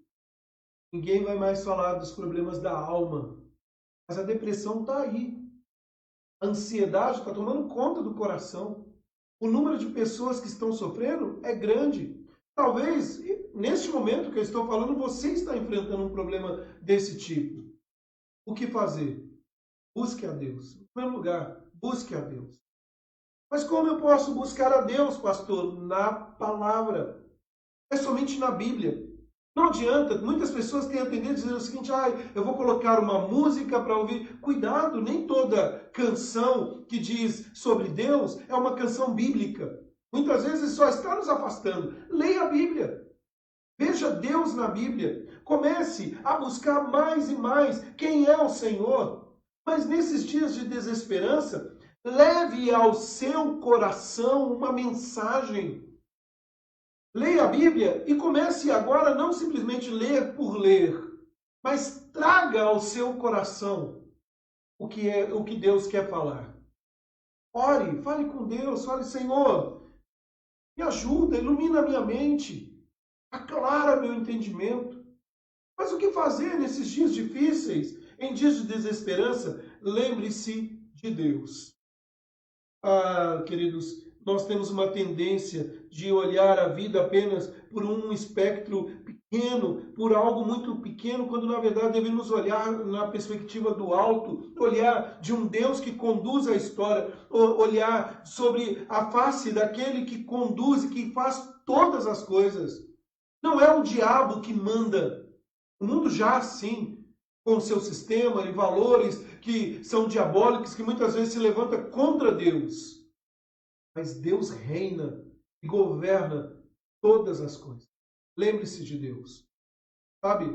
Ninguém vai mais falar dos problemas da alma. Mas a depressão está aí. A ansiedade está tomando conta do coração. O número de pessoas que estão sofrendo é grande. Talvez, neste momento que eu estou falando, você está enfrentando um problema desse tipo. O que fazer? Busque a Deus. Em primeiro lugar, busque a Deus. Mas como eu posso buscar a Deus, pastor? Na palavra. É somente na Bíblia. Não adianta, muitas pessoas têm a tendência de dizer o seguinte: eu vou colocar uma música para ouvir. Cuidado, nem toda canção que diz sobre Deus é uma canção bíblica. Muitas vezes só está nos afastando. Leia a Bíblia. Veja Deus na Bíblia. Comece a buscar mais e mais quem é o Senhor. Mas nesses dias de desesperança, leve ao seu coração uma mensagem. Leia a Bíblia e comece agora não simplesmente ler por ler, mas traga ao seu coração o que Deus quer falar. Ore, fale com Deus, fale, Senhor, me ajuda, ilumina a minha mente, aclara meu entendimento. Mas o que fazer nesses dias difíceis, em dias de desesperança? Lembre-se de Deus. Ah, queridos, nós temos uma tendência de olhar a vida apenas por um espectro pequeno, por algo muito pequeno, quando na verdade devemos olhar na perspectiva do alto, olhar de um Deus que conduz a história, olhar sobre a face daquele que conduz e que faz todas as coisas. Não é o diabo que manda. O mundo já assim, com seu sistema e valores que são diabólicos, que muitas vezes se levanta contra Deus. Mas Deus reina e governa todas as coisas. Lembre-se de Deus. Sabe,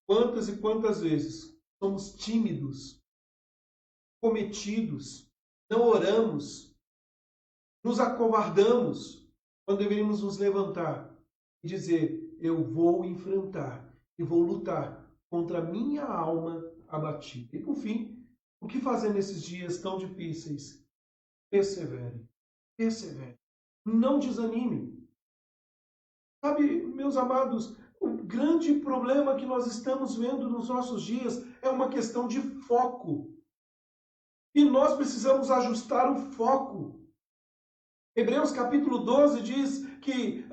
quantas e quantas vezes somos tímidos, cometidos, não oramos, nos acovardamos, quando deveríamos nos levantar e dizer, eu vou enfrentar e vou lutar contra a minha alma abatida. E por fim, o que fazer nesses dias tão difíceis? Persevere. Persevere. Não desanime. Sabe, meus amados, o grande problema que nós estamos vendo nos nossos dias é uma questão de foco. E nós precisamos ajustar o foco. Hebreus capítulo 12 diz que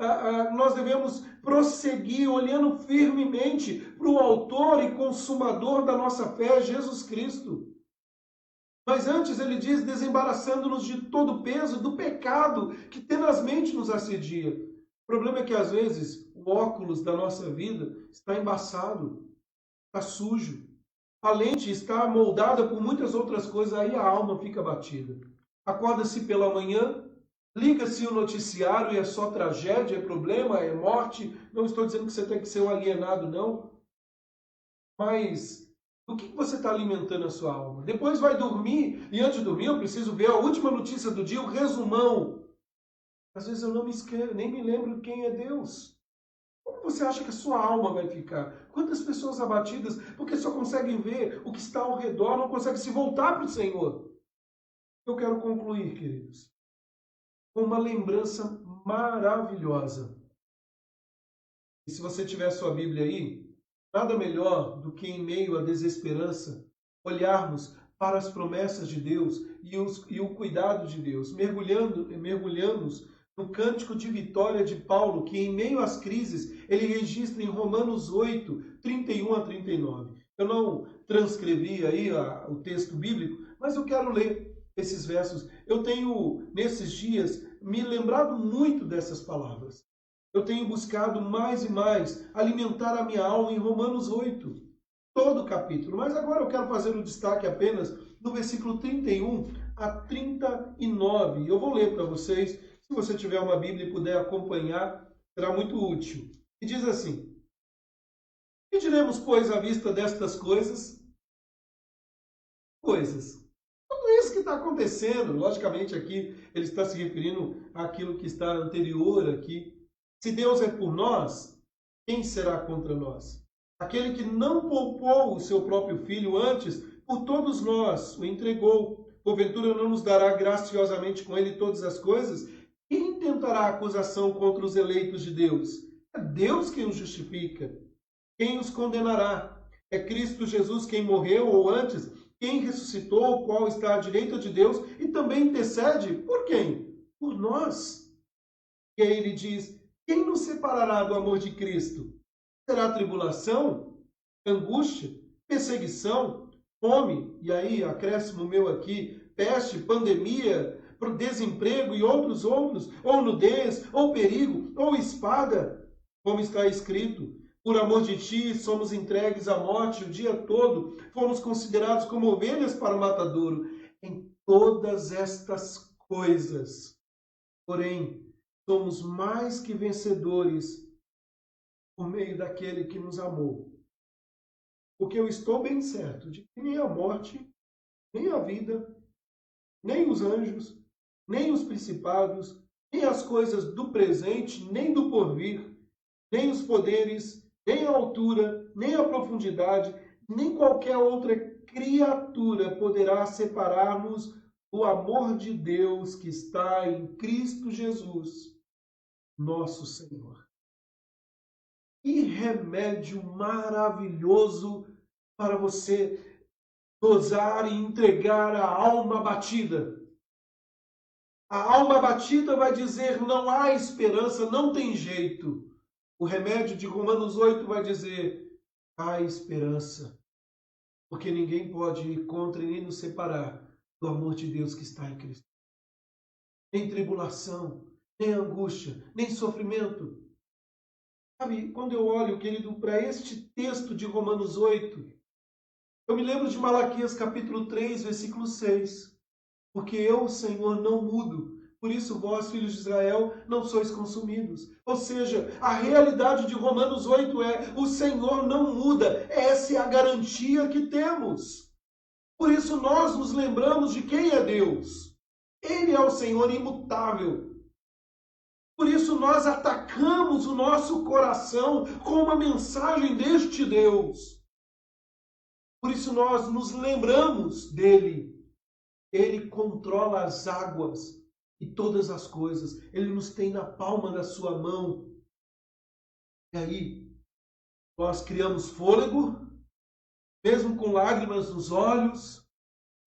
nós devemos prosseguir olhando firmemente para o autor e consumador da nossa fé, Jesus Cristo. Mas antes ele diz, desembaraçando-nos de todo o peso do pecado que tenazmente nos assedia. O problema é que às vezes o óculos da nossa vida está embaçado, está sujo. A lente está moldada por muitas outras coisas, aí a alma fica abatida. Acorda-se pela manhã, liga-se o noticiário e é só tragédia, é problema, é morte. Não estou dizendo que você tem que ser um alienado, não. Mas o que você está alimentando a sua alma? Depois vai dormir, e antes de dormir eu preciso ver a última notícia do dia, o resumão. Às vezes eu não me esqueço, nem me lembro quem é Deus. Como você acha que a sua alma vai ficar? Quantas pessoas abatidas, porque só conseguem ver o que está ao redor, não conseguem se voltar para o Senhor. Eu quero concluir, queridos, com uma lembrança maravilhosa. E se você tiver sua Bíblia aí, nada melhor do que em meio à desesperança, olharmos para as promessas de Deus e o cuidado de Deus, mergulhamos no cântico de vitória de Paulo, que em meio às crises, ele registra em Romanos 8, 31 a 39. Eu não transcrevi aí o texto bíblico, mas eu quero ler esses versos. Eu tenho, nesses dias, me lembrado muito dessas palavras. Eu tenho buscado mais e mais alimentar a minha alma em Romanos 8, todo o capítulo. Mas agora eu quero fazer um destaque apenas do versículo 31 a 39. Eu vou ler para vocês. Se você tiver uma Bíblia e puder acompanhar, será muito útil. E diz assim: que diremos, pois, à vista destas coisas? Coisas. Tudo isso que está acontecendo, logicamente aqui ele está se referindo àquilo que está anterior aqui. Se Deus é por nós, quem será contra nós? Aquele que não poupou o seu próprio filho antes, por todos nós o entregou. Porventura não nos dará graciosamente com ele todas as coisas? Quem tentará acusação contra os eleitos de Deus? É Deus quem os justifica. Quem os condenará? É Cristo Jesus quem morreu, ou antes, quem ressuscitou, o qual está à direita de Deus e também intercede. Por quem? Por nós. E aí ele diz, quem nos separará do amor de Cristo? Será tribulação, angústia, perseguição, fome, e aí, acréscimo meu aqui, peste, pandemia, desemprego e outros, ou nudez, ou perigo, ou espada, como está escrito, por amor de ti somos entregues à morte o dia todo, fomos considerados como ovelhas para o matadouro. Em todas estas coisas, porém, somos mais que vencedores por meio daquele que nos amou. Porque eu estou bem certo de que nem a morte, nem a vida, nem os anjos, nem os principados, nem as coisas do presente, nem do porvir, nem os poderes, nem a altura, nem a profundidade, nem qualquer outra criatura poderá separar-nos do amor de Deus que está em Cristo Jesus, nosso Senhor. Que remédio maravilhoso para você dosar e entregar a alma abatida. A alma abatida vai dizer: não há esperança, não tem jeito. O remédio de Romanos 8 vai dizer: há esperança, porque ninguém pode ir contra e nem nos separar do amor de Deus que está em Cristo. Nem tribulação, nem angústia, nem sofrimento. Sabe, quando eu olho, querido, para este texto de Romanos 8, eu me lembro de Malaquias capítulo 3, versículo 6. Porque eu, Senhor, não mudo. Por isso vós, filhos de Israel, não sois consumidos. Ou seja, a realidade de Romanos 8 é: o Senhor não muda. Essa é a garantia que temos. Por isso nós nos lembramos de quem é Deus. Ele é o Senhor imutável. Por isso nós atacamos o nosso coração com uma mensagem deste Deus. Por isso nós nos lembramos dele. Ele controla as águas e todas as coisas. Ele nos tem na palma da sua mão. E aí, nós criamos fôlego, mesmo com lágrimas nos olhos,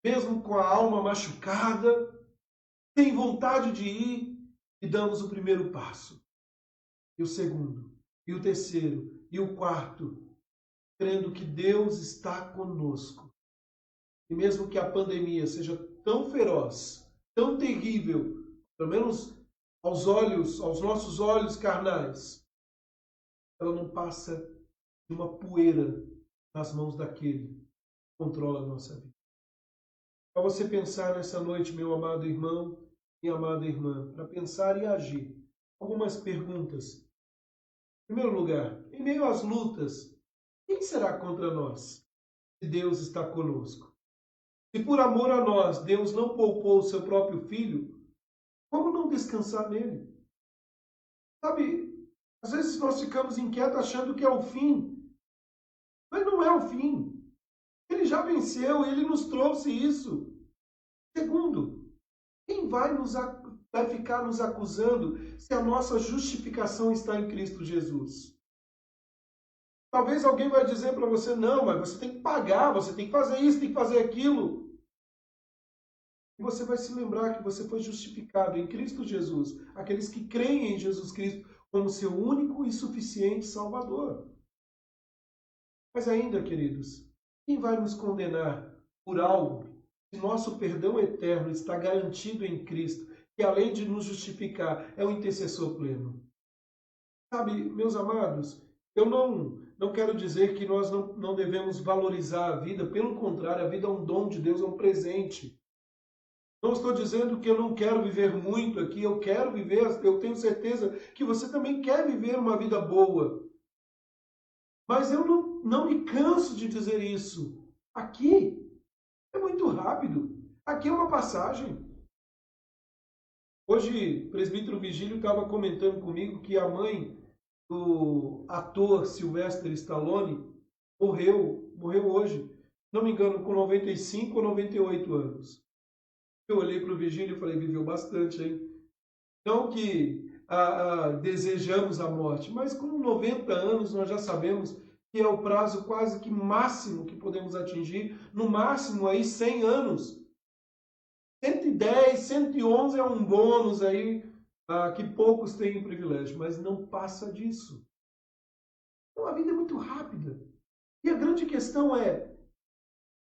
mesmo com a alma machucada, tem vontade de ir e damos o primeiro passo. E o segundo, e o terceiro, e o quarto, crendo que Deus está conosco. E mesmo que a pandemia seja tão feroz, tão terrível, pelo menos aos nossos olhos carnais, ela não passa de uma poeira nas mãos daquele que controla a nossa vida. Para você pensar nessa noite, meu amado irmão e amada irmã, para pensar e agir. Algumas perguntas. Em primeiro lugar, em meio às lutas, quem será contra nós se Deus está conosco? Se por amor a nós Deus não poupou o seu próprio Filho, como não descansar nele? Sabe, às vezes nós ficamos inquietos achando que é o fim. Mas não é o fim. Ele já venceu, ele nos trouxe isso. Segundo, quem vai ficar nos acusando se a nossa justificação está em Cristo Jesus? Talvez alguém vai dizer para você: não, mas você tem que pagar, você tem que fazer isso, tem que fazer aquilo. E você vai se lembrar que você foi justificado em Cristo Jesus. Aqueles que creem em Jesus Cristo como seu único e suficiente Salvador. Mas ainda, queridos, quem vai nos condenar por algo se nosso perdão eterno está garantido em Cristo, que além de nos justificar, é o intercessor pleno? Sabe, meus amados, eu não quero dizer que nós não devemos valorizar a vida. Pelo contrário, a vida é um dom de Deus, é um presente. Não estou dizendo que eu não quero viver muito aqui, eu quero viver, eu tenho certeza que você também quer viver uma vida boa. Mas eu não me canso de dizer isso. Aqui é muito rápido. Aqui é uma passagem. Hoje, o presbítero Vigílio estava comentando comigo que a mãe do ator Sylvester Stallone morreu hoje. Não me engano, com 95 ou 98 anos. Eu olhei para o Vigílio e falei: viveu bastante, hein? Não que desejamos a morte, mas com 90 anos nós já sabemos que é o prazo quase que máximo que podemos atingir, no máximo aí 100 anos. 110, 111 é um bônus aí que poucos têm o privilégio, mas não passa disso. Então a vida é muito rápida. E a grande questão é: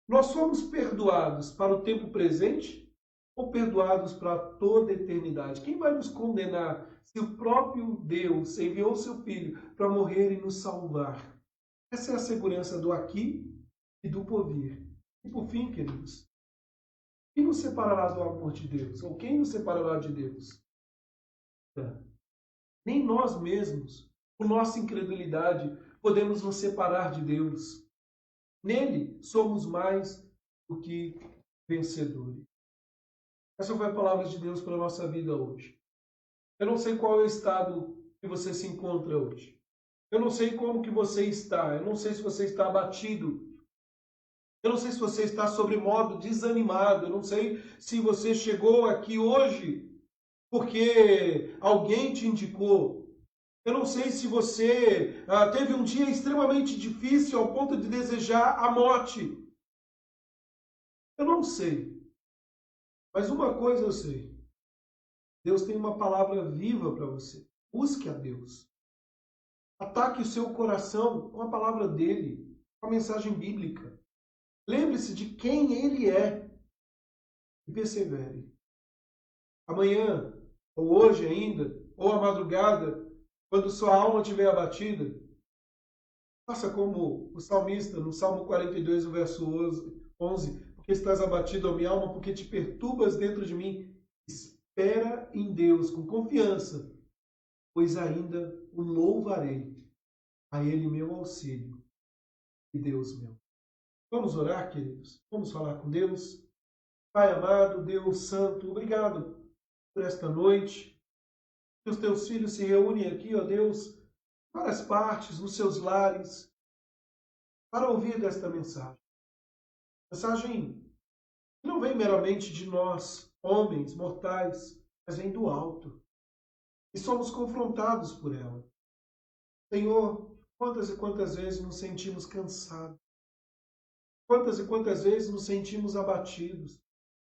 nós somos perdoados para o tempo presente ou perdoados para toda a eternidade? Quem vai nos condenar se o próprio Deus enviou seu Filho para morrer e nos salvar? Essa é a segurança do aqui e do porvir. E por fim, queridos, quem nos separará do amor de Deus? Ou quem nos separará de Deus? Nem nós mesmos, por nossa incredulidade, podemos nos separar de Deus. Nele somos mais do que vencedores. Essa foi a palavra de Deus para a nossa vida hoje. Eu não sei qual é o estado que você se encontra hoje. Eu não sei como que você está. Eu não sei se você está abatido. Eu não sei se você está sobremodo desanimado. Eu não sei se você chegou aqui hoje porque alguém te indicou. Eu não sei se você teve um dia extremamente difícil ao ponto de desejar a morte. Eu não sei. Mas uma coisa eu sei. Deus tem uma palavra viva para você. Busque a Deus. Ataque o seu coração com a palavra dele, com a mensagem bíblica. Lembre-se de quem ele é e persevere. Amanhã, ou hoje ainda, ou à madrugada, quando sua alma estiver abatida, faça como o salmista no Salmo 42, o verso 11, porque estás abatido, ó minha alma, porque te perturbas dentro de mim. Espera em Deus com confiança, pois ainda o louvarei, a Ele meu auxílio e Deus meu. Vamos orar, queridos? Vamos falar com Deus? Pai amado, Deus santo, obrigado por esta noite. Que os teus filhos se reúnem aqui, ó Deus, em várias partes, nos seus lares, para ouvir desta mensagem. Mensagem que não vem meramente de nós, homens, mortais, mas vem do alto. E somos confrontados por ela. Senhor, quantas e quantas vezes nos sentimos cansados? Quantas e quantas vezes nos sentimos abatidos?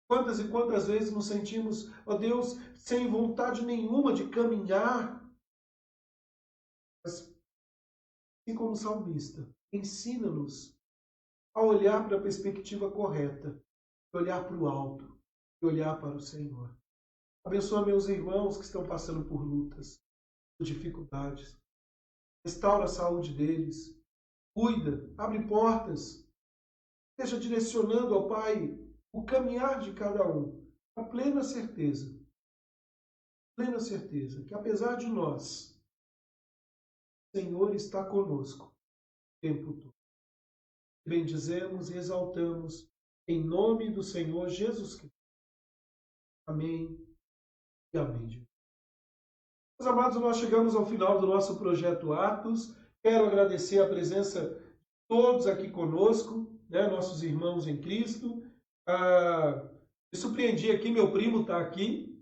Quantas e quantas vezes nos sentimos, ó Deus, sem vontade nenhuma de caminhar? Mas, assim como salmista, ensina-nos a olhar para a perspectiva correta, olhar para o alto e olhar para o Senhor. Abençoa meus irmãos que estão passando por lutas, por dificuldades. Restaura a saúde deles. Cuida, abre portas. Esteja direcionando, ó Pai, o caminhar de cada um. A plena certeza que apesar de nós, o Senhor está conosco o tempo todo. Bendizemos e exaltamos em nome do Senhor Jesus Cristo. Amém e amém. Meus amados, nós chegamos ao final do nosso projeto Atos. Quero agradecer a presença de todos aqui conosco, nossos irmãos em Cristo. Me surpreendi aqui, meu primo está aqui,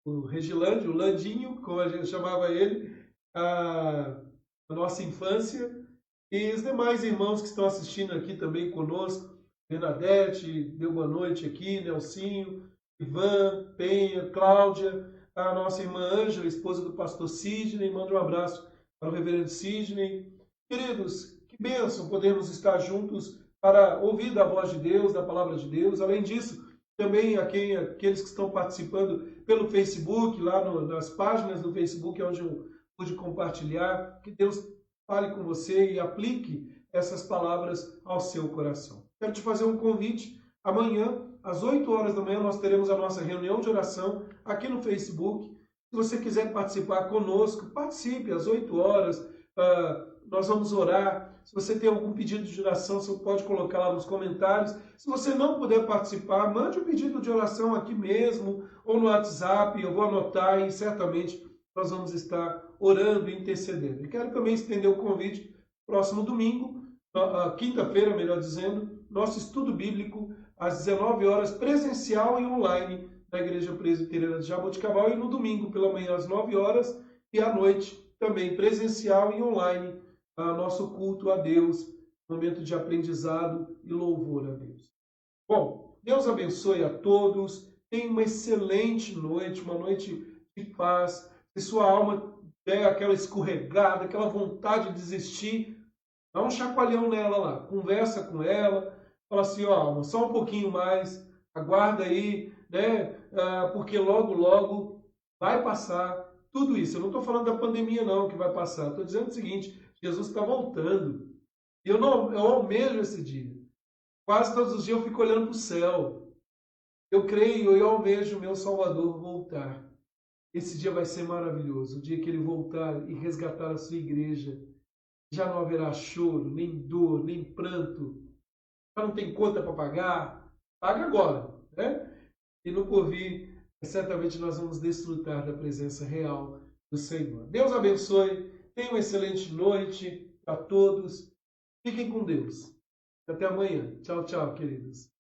o Regilândio, o Landinho, como a gente chamava ele, a nossa infância. E os demais irmãos que estão assistindo aqui também conosco, Bernadette, deu boa noite aqui, Nelsinho, Ivan, Penha, Cláudia, a nossa irmã Ângela, esposa do pastor Sidney, manda um abraço para o reverendo Sidney. Queridos, que bênção podermos estar juntos para ouvir da voz de Deus, da palavra de Deus. Além disso, também aqueles que estão participando pelo Facebook, lá nas páginas do Facebook, onde eu pude compartilhar, que Deus fale com você e aplique essas palavras ao seu coração. Quero te fazer um convite. Amanhã, às 8 horas da manhã, nós teremos a nossa reunião de oração aqui no Facebook. Se você quiser participar conosco, participe às 8 horas. Nós vamos orar. Se você tem algum pedido de oração, você pode colocar lá nos comentários. Se você não puder participar, mande um pedido de oração aqui mesmo ou no WhatsApp. Eu vou anotar e certamente nós vamos estar orando e intercedendo. E quero também estender o convite próximo domingo, quinta-feira, melhor dizendo, nosso estudo bíblico às 19 horas, presencial e online, na Igreja Presbiteriana de Jaboticabal, e no domingo pela manhã às 9 horas e à noite também presencial e online, nosso culto a Deus, momento de aprendizado e louvor a Deus. Bom, Deus abençoe a todos, tenha uma excelente noite, uma noite de paz. Se sua alma der aquela escorregada, aquela vontade de desistir, dá um chacoalhão nela lá, conversa com ela, fala assim, ó, alma, só um pouquinho mais, aguarda aí, porque logo, logo vai passar tudo isso. Eu não estou falando da pandemia não, que vai passar. Estou dizendo o seguinte, Jesus está voltando. E eu almejo esse dia. Quase todos os dias eu fico olhando para o céu. Eu creio e eu almejo o meu Salvador voltar. Esse dia vai ser maravilhoso. O dia que ele voltar e resgatar a sua igreja. Já não haverá choro, nem dor, nem pranto. Já não tem conta para pagar. Paga agora. né? E no porvir, certamente nós vamos desfrutar da presença real do Senhor. Deus abençoe, tenha uma excelente noite a todos, fiquem com Deus. Até amanhã. Tchau, tchau, queridos.